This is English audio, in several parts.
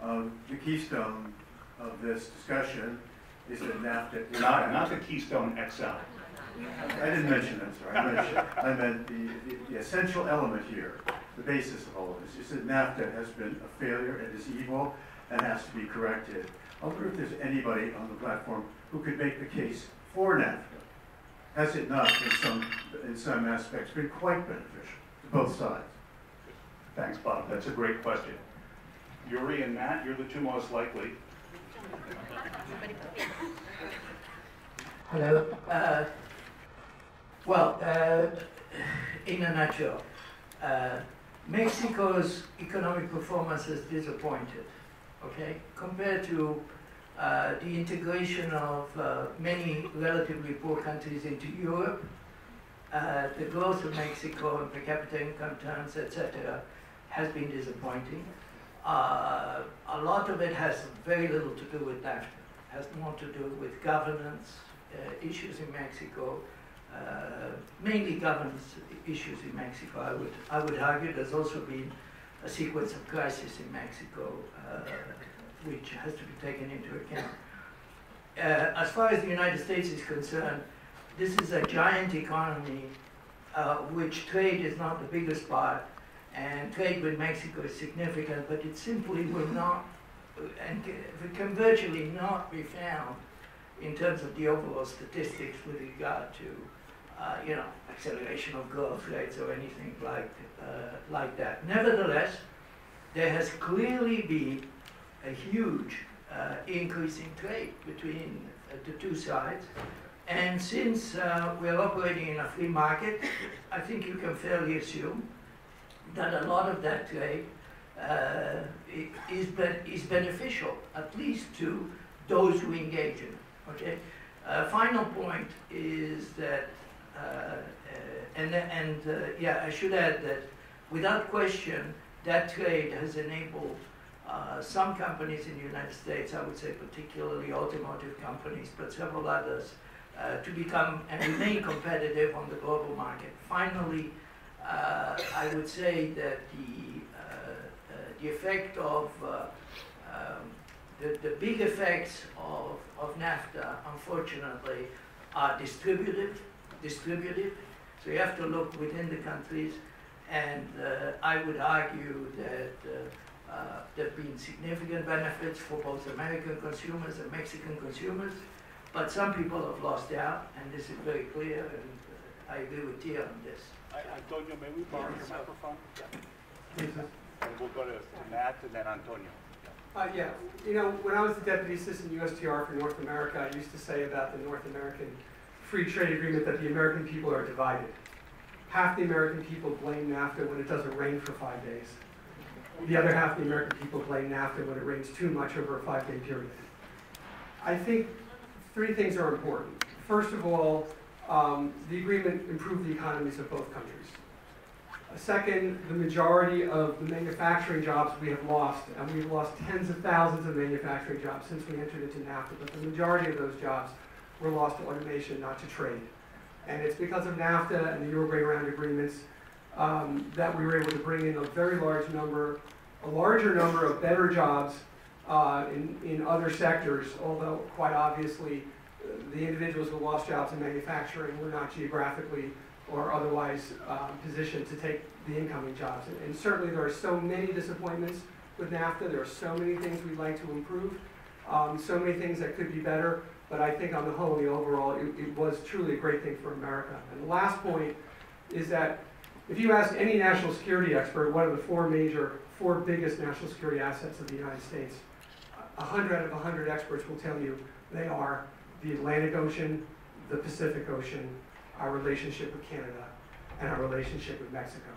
The keystone of this discussion is that NAFTA is not the Keystone XL. I didn't mention that, sorry. I meant the essential element here, the basis of all of this, is that NAFTA has been a failure, it is evil, and has to be corrected. I wonder if there's anybody on the platform who could make the case for NAFTA. Has it not, in some aspects, been quite beneficial to both sides? Thanks, Bob. That's a great question. Yuri and Matt, you're the two most likely. Hello. In a nutshell, Mexico's economic performance is disappointed, okay? Compared to the integration of many relatively poor countries into Europe, the growth of Mexico in per capita income terms, etc., has been disappointing. A lot of it has very little to do with NAFTA. It has more to do with governance issues in Mexico, mainly governance issues in Mexico. I would argue there's also been a sequence of crises in Mexico which has to be taken into account. As far as the United States is concerned, this is a giant economy which trade is not the biggest part, and trade with Mexico is significant, but it simply will not, and it can virtually not be found in terms of the overall statistics with regard to, acceleration of growth rates or anything like that. Nevertheless, there has clearly been a huge increase in trade between the two sides. And since we're operating in a free market, I think you can fairly assume that a lot of that trade is beneficial, at least to those who engage in it. Okay. Final point is that, I should add that without question, that trade has enabled some companies in the United States, I would say particularly automotive companies, but several others, to become and remain competitive on the global market. Finally, I would say that the effect of the big effects of NAFTA, unfortunately, are distributive. So you have to look within the countries, and I would argue that there have been significant benefits for both American consumers and Mexican consumers, but some people have lost out, and this is very clear, and I agree with Tia on this. Antonio, may we borrow your microphone? Yeah. And we'll go to Matt and then Antonio. When I was the Deputy Assistant USTR for North America, I used to say about the North American Free Trade Agreement that the American people are divided. Half the American people blame NAFTA when it doesn't rain for 5 days. The other half of the American people blame NAFTA when it rains too much over a 5-day period. I think three things are important. First of all, the agreement improved the economies of both countries. Second, the majority of the manufacturing jobs we have lost, and we've lost tens of thousands of manufacturing jobs since we entered into NAFTA, but the majority of those jobs were lost to automation, not to trade. And it's because of NAFTA and the Uruguay round agreements that we were able to bring in a larger number of better jobs in other sectors, although quite obviously the individuals who lost jobs in manufacturing were not geographically or otherwise positioned to take the incoming jobs. And certainly there are so many disappointments with NAFTA. There are so many things we'd like to improve, so many things that could be better, but I think on the whole, the overall, it was truly a great thing for America. And the last point is that if you ask any national security expert, what are the four biggest national security assets of the United States, 100 out of 100 experts will tell you they are the Atlantic Ocean, the Pacific Ocean, our relationship with Canada, and our relationship with Mexico.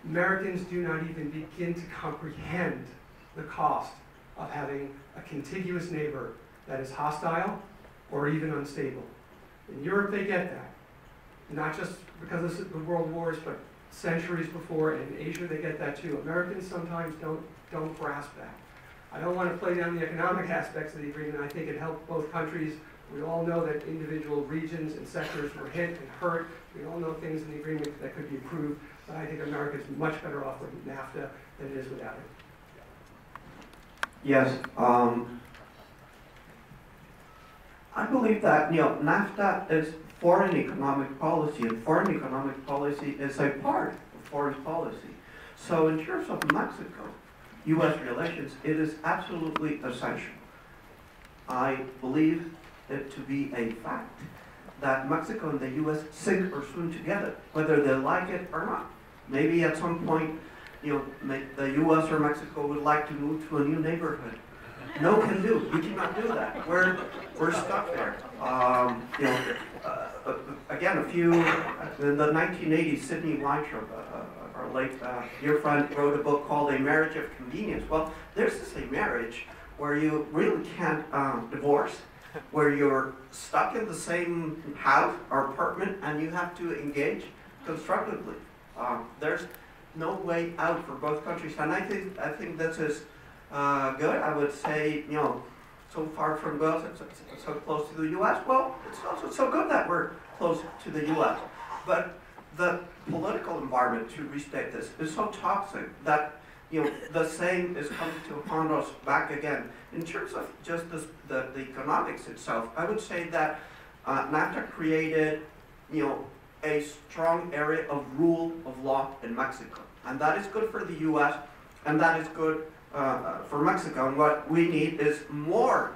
Americans do not even begin to comprehend the cost of having a contiguous neighbor that is hostile or even unstable. In Europe, they get that. Not just because of the world wars, but centuries before, and in Asia, they get that too. Americans sometimes don't grasp that. I don't want to play down the economic aspects of the agreement. I think it helped both countries. We all know that individual regions and sectors were hit and hurt. We all know things in the agreement that could be improved, but I think America is much better off with NAFTA than it is without it. Yes, I believe that, NAFTA is foreign economic policy, and foreign economic policy is a part of foreign policy. So in terms of Mexico-U.S. relations, it is absolutely essential. I believe it to be a fact that Mexico and the U.S. sink or swim together, whether they like it or not. Maybe at some point, the U.S. or Mexico would like to move to a new neighborhood. No can do. We cannot do that. We're stuck there. Again, in the 1980s, Sidney Weintraub, our late dear friend, wrote a book called A Marriage of Convenience. Well, there's this a marriage where you really can't divorce, where you're stuck in the same house or apartment and you have to engage constructively. There's no way out for both countries, and I think this is good. I would say, so far from us, it's so close to the U.S. Well, it's also so good that we're close to the U.S. But the political environment to restate this is so toxic that the same is coming to haunt us back again. In terms of just the economics itself, I would say that NAFTA created a strong area of rule of law in Mexico, and that is good for the U.S. and that is good for Mexico. And what we need is more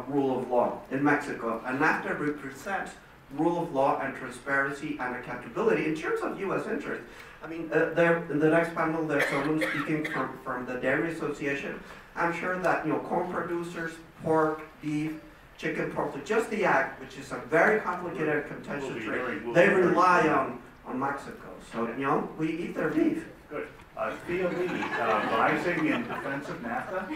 rule of law in Mexico, and NAFTA represents rule of law and transparency and accountability. In terms of U.S. interest, I mean, there in the next panel there's someone speaking from the Dairy Association. I'm sure that corn producers, pork, beef, chicken, poultry, just the ag, which is a very complicated contentious trade, they rely on Mexico. So we eat their beef. Good. Thea Lee, rising in defense of NAFTA?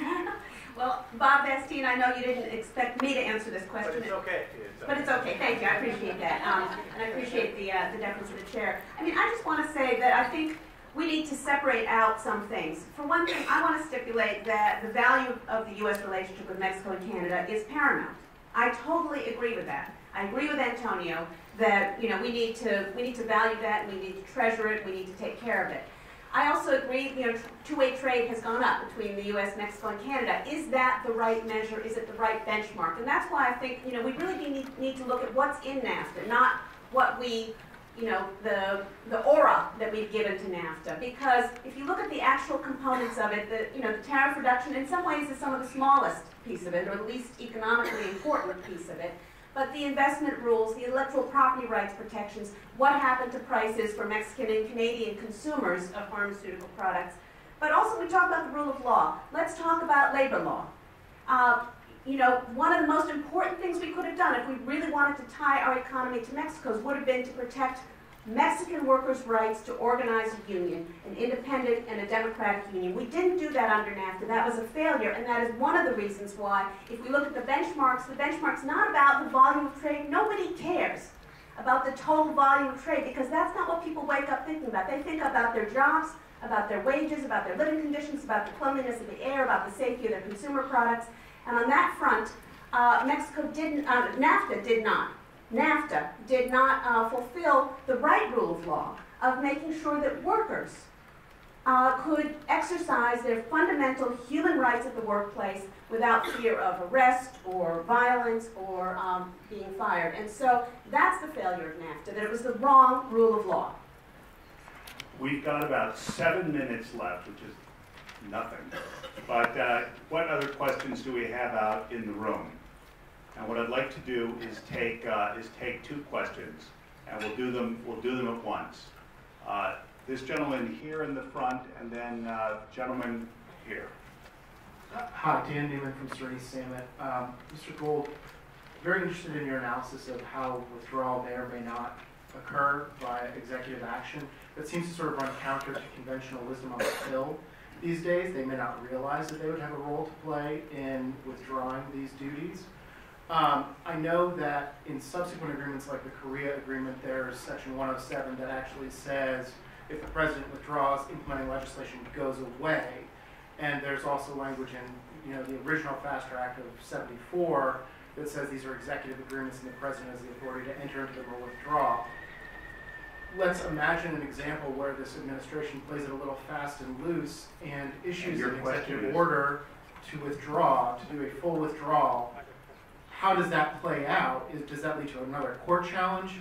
Well, Bob Bastine, I know you didn't expect me to answer this question. But it's okay. But it's okay, thank you, I appreciate that. And I appreciate the deference of the chair. I mean, I just want to say that I think we need to separate out some things. For one thing, I want to stipulate that the value of the U.S. relationship with Mexico and Canada is paramount. I totally agree with that. I agree with Antonio that we need to value that, we need to treasure it, we need to take care of it. I also agree, two-way trade has gone up between the U.S., Mexico, and Canada. Is that the right measure? Is it the right benchmark? And that's why I think, we really need to look at what's in NAFTA, not what we, the aura that we've given to NAFTA. Because if you look at the actual components of it, the tariff reduction in some ways is some of the smallest piece of it, or the least economically important piece of it. But the investment rules, the intellectual property rights protections, what happened to prices for Mexican and Canadian consumers of pharmaceutical products. But also we talk about the rule of law. Let's talk about labor law. One of the most important things we could have done if we really wanted to tie our economy to Mexico's would have been to protect Mexican workers' rights to organize a union, an independent and a democratic union. We didn't do that under NAFTA. That was a failure, and that is one of the reasons why, if we look at the benchmark's not about the volume of trade. Nobody cares about the total volume of trade, because that's not what people wake up thinking about. They think about their jobs, about their wages, about their living conditions, about the cleanliness of the air, about the safety of their consumer products. And on that front, NAFTA did not fulfill the right rule of law of making sure that workers could exercise their fundamental human rights at the workplace without fear of arrest or violence or being fired. And so that's the failure of NAFTA, that it was the wrong rule of law. We've got about 7 minutes left, which is nothing. But what other questions do we have out in the room? And what I'd like to do is take 2 questions, and we'll do them at once. This gentleman here in the front, and then gentleman here. Hi, Dan Newman from Serenity Summit. Mr. Gould, very interested in your analysis of how withdrawal may or may not occur by executive action. That seems to sort of run counter to conventional wisdom on the Hill these days. They may not realize that they would have a role to play in withdrawing these duties. I know that in subsequent agreements like the Korea agreement, there's section 107 that actually says if the president withdraws, implementing legislation goes away. And there's also language in the original Fast Track of '74 that says these are executive agreements and the president has the authority to enter into them or withdraw. Let's imagine an example where this administration plays it a little fast and loose and issues an executive order to withdraw, to do a full withdrawal, how does that play out? Does that lead to another court challenge?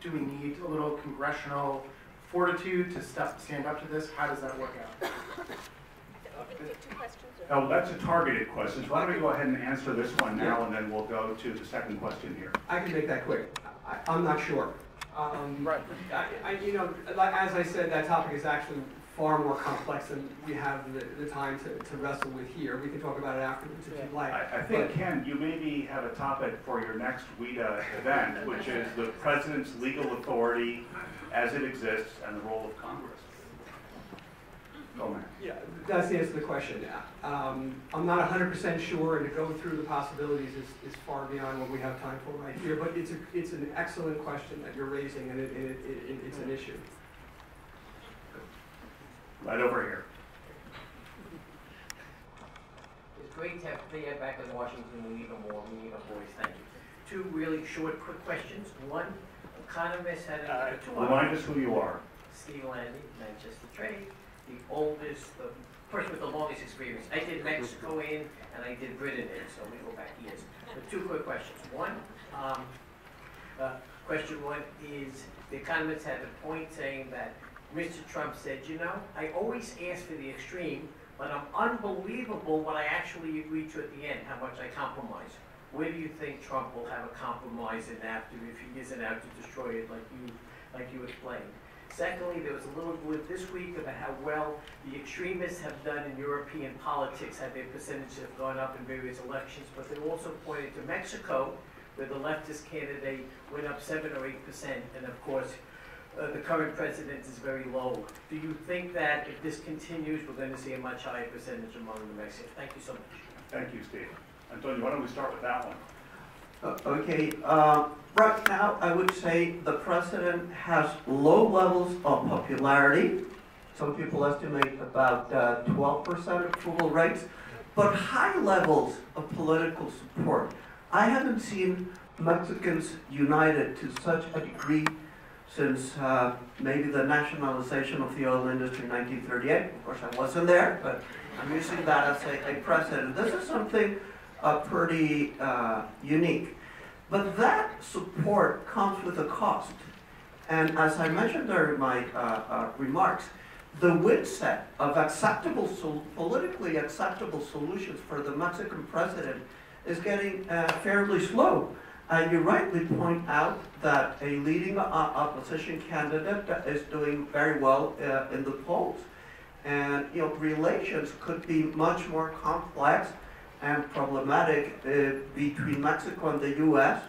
Do we need a little congressional fortitude to stand up to this? How does that work out? Oh, that's a targeted question. So why don't we go ahead and answer this one now, and then we'll go to the second question here. I can make that quick. I'm not sure. Right. You know, as I said, that topic is actually far more complex than we have the time to wrestle with here. We can talk about it afterwards if you'd like. I think, Ken, you maybe have a topic for your next WITA event, which is the president's legal authority as it exists and the role of Congress. Go, man. Yeah, that's the answer to the question. I'm not 100% sure, and to go through the possibilities is far beyond what we have time for right here, but it's an excellent question that you're raising, and it's an issue. Right over here. It's great to have Thea back in Washington. We need a voice. Thank you. Two really short, quick questions. One, economists had a Remind us who you are. Steve Landy, Manchester Trade, the oldest, the person with the longest experience. I did Mexico in, and I did Britain in, so we go back years. But two quick questions. One, question one is, the economists had a point saying that Mr. Trump said, you know, I always ask for the extreme, but I'm unbelievable what I actually agree to at the end, how much I compromise. Where do you think Trump will have a compromise in NAFTA if he isn't out to destroy it like you explained? Secondly, there was a little blip this week about how well the extremists have done in European politics, how their percentages have gone up in various elections, but they also pointed to Mexico, where the leftist candidate went up 7 or 8%, and of course, the current president is very low. Do you think that if this continues, we're going to see a much higher percentage among the Mexicans? Thank you so much. Thank you, Steve. Antonio, why don't we start with that one? Okay, right now I would say the president has low levels of popularity. Some people estimate about 12% approval rates, but high levels of political support. I haven't seen Mexicans united to such a degree since maybe the nationalization of the oil industry in 1938. Of course, I wasn't there, but I'm using that as a precedent. This is something pretty unique. But that support comes with a cost. And as I mentioned during my remarks, the win set of politically acceptable solutions for the Mexican president is getting fairly slow. You rightly point out that a leading opposition candidate is doing very well in the polls. And relations could be much more complex and problematic between Mexico and the U.S.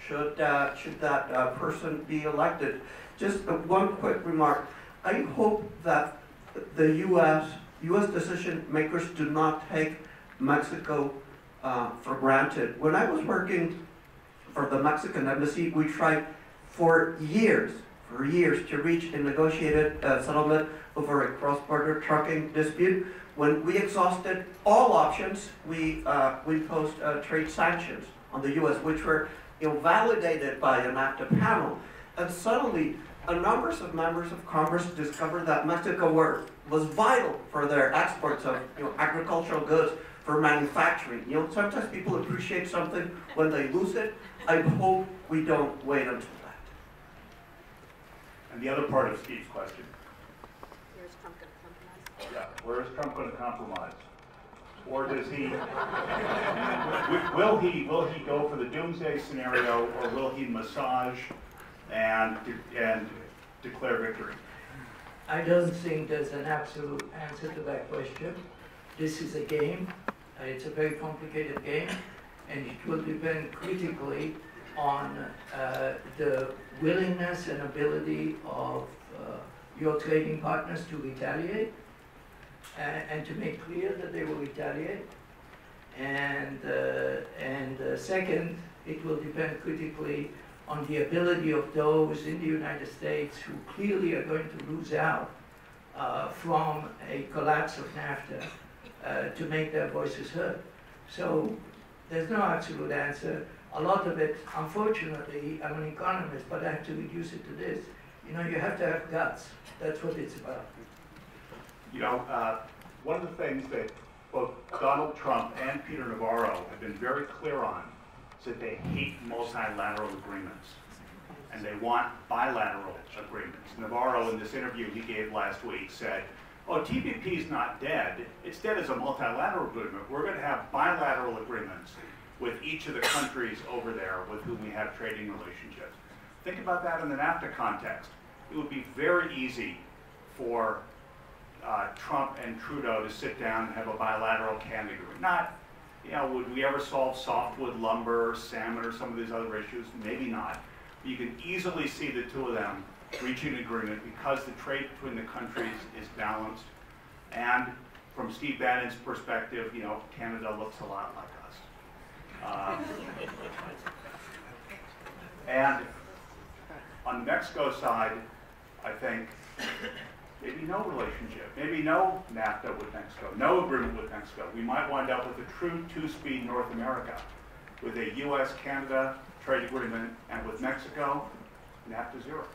should that person be elected. Just one quick remark. I hope that the U.S. decision makers do not take Mexico for granted. When I was working for the Mexican embassy, we tried for years to reach a negotiated settlement over a cross-border trucking dispute. When we exhausted all options, we imposed trade sanctions on the U.S., which were validated by a NAFTA panel. And suddenly, a number of members of Congress discovered that Mexico was vital for their exports of agricultural goods, for manufacturing. Sometimes people appreciate something when they lose it. I hope we don't wait until that. And the other part of Steve's question. Where's Trump going to compromise? Yeah, where is Trump going to compromise? Or does he, will he go for the doomsday scenario, or will he massage and declare victory? I don't think there's an absolute answer to that question. This is a game. It's a very complicated game, and it will depend critically on the willingness and ability of your trading partners to retaliate and to make clear that they will retaliate. And second, it will depend critically on the ability of those in the United States who clearly are going to lose out from a collapse of NAFTA to make their voices heard. So there's no absolute answer. A lot of it, unfortunately, I'm an economist, but I have to reduce it to this. You have to have guts. That's what it's about. One of the things that both Donald Trump and Peter Navarro have been very clear on is that they hate multilateral agreements and they want bilateral agreements. Navarro, in this interview he gave last week, said, oh, TPP is not dead. It's dead as a multilateral agreement. We're going to have bilateral agreements with each of the countries over there with whom we have trading relationships. Think about that in the NAFTA context. It would be very easy for Trump and Trudeau to sit down and have a bilateral Canada agreement. Not, you know, would we ever solve softwood lumber, salmon, or some of these other issues? Maybe not. But you can easily see the two of them reaching an agreement because the trade between the countries is balanced. And from Steve Bannon's perspective, you know, Canada looks a lot like us. And on the Mexico side, I think maybe no relationship, maybe no NAFTA with Mexico, no agreement with Mexico. We might wind up with a true two-speed North America with a US-Canada trade agreement, and with Mexico, NAFTA zero.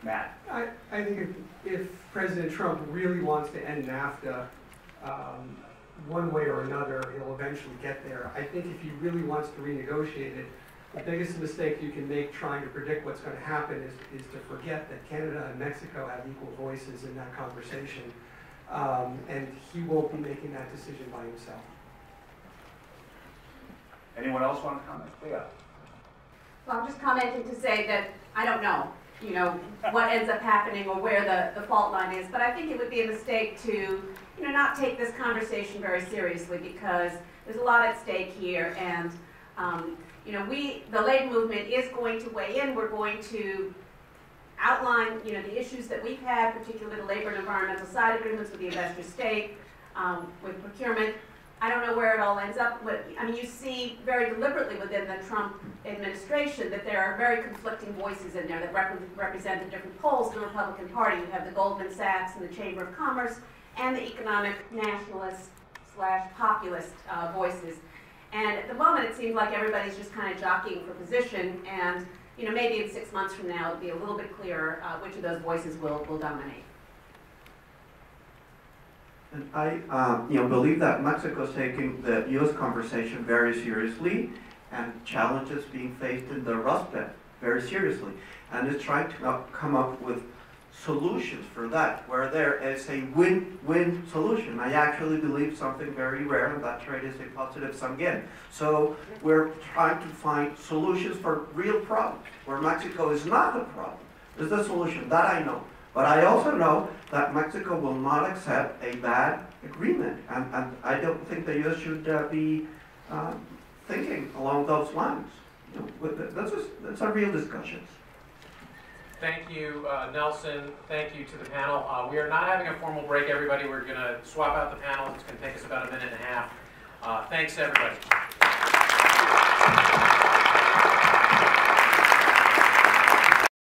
Matt? I think if President Trump really wants to end NAFTA, one way or another, he'll eventually get there. I think if he really wants to renegotiate it, the biggest mistake you can make trying to predict what's going to happen is to forget that Canada and Mexico have equal voices in that conversation. And he won't be making that decision by himself. Anyone else want to comment? Yeah. Well, I'm just commenting to say that I don't know, you know, what ends up happening or where the fault line is, but I think it would be a mistake to, you know, not take this conversation very seriously because there's a lot at stake here, and you know, the labor movement is going to weigh in. We're going to outline, you know, the issues that we've had, particularly the labor and environmental side agreements with the investor state, with procurement. I don't know where it all ends up, but I mean, you see very deliberately within the Trump administration that there are very conflicting voices in there that represent the different poles in the Republican Party. You have the Goldman Sachs and the Chamber of Commerce and the economic nationalist / populist voices. And at the moment, it seems like everybody's just kind of jockeying for position, and you know, maybe in 6 months from now, it'll be a little bit clearer which of those voices will dominate. And I believe that Mexico is taking the U.S. conversation very seriously and challenges being faced in the Rust Belt very seriously, and is trying to come up with solutions for that, where there is a win-win solution. I actually believe something very rare, and that trade is a positive sum gain. So we're trying to find solutions for real problems, where Mexico is not the problem. It's the solution, that I know. But I also know that Mexico will not accept a bad agreement, and I don't think the U.S. should be thinking along those lines. You know, that's a real discussion. Thank you, Nelson. Thank you to the panel. We are not having a formal break, everybody. We're going to swap out the panel. It's going to take us about a minute and a half. Thanks, everybody.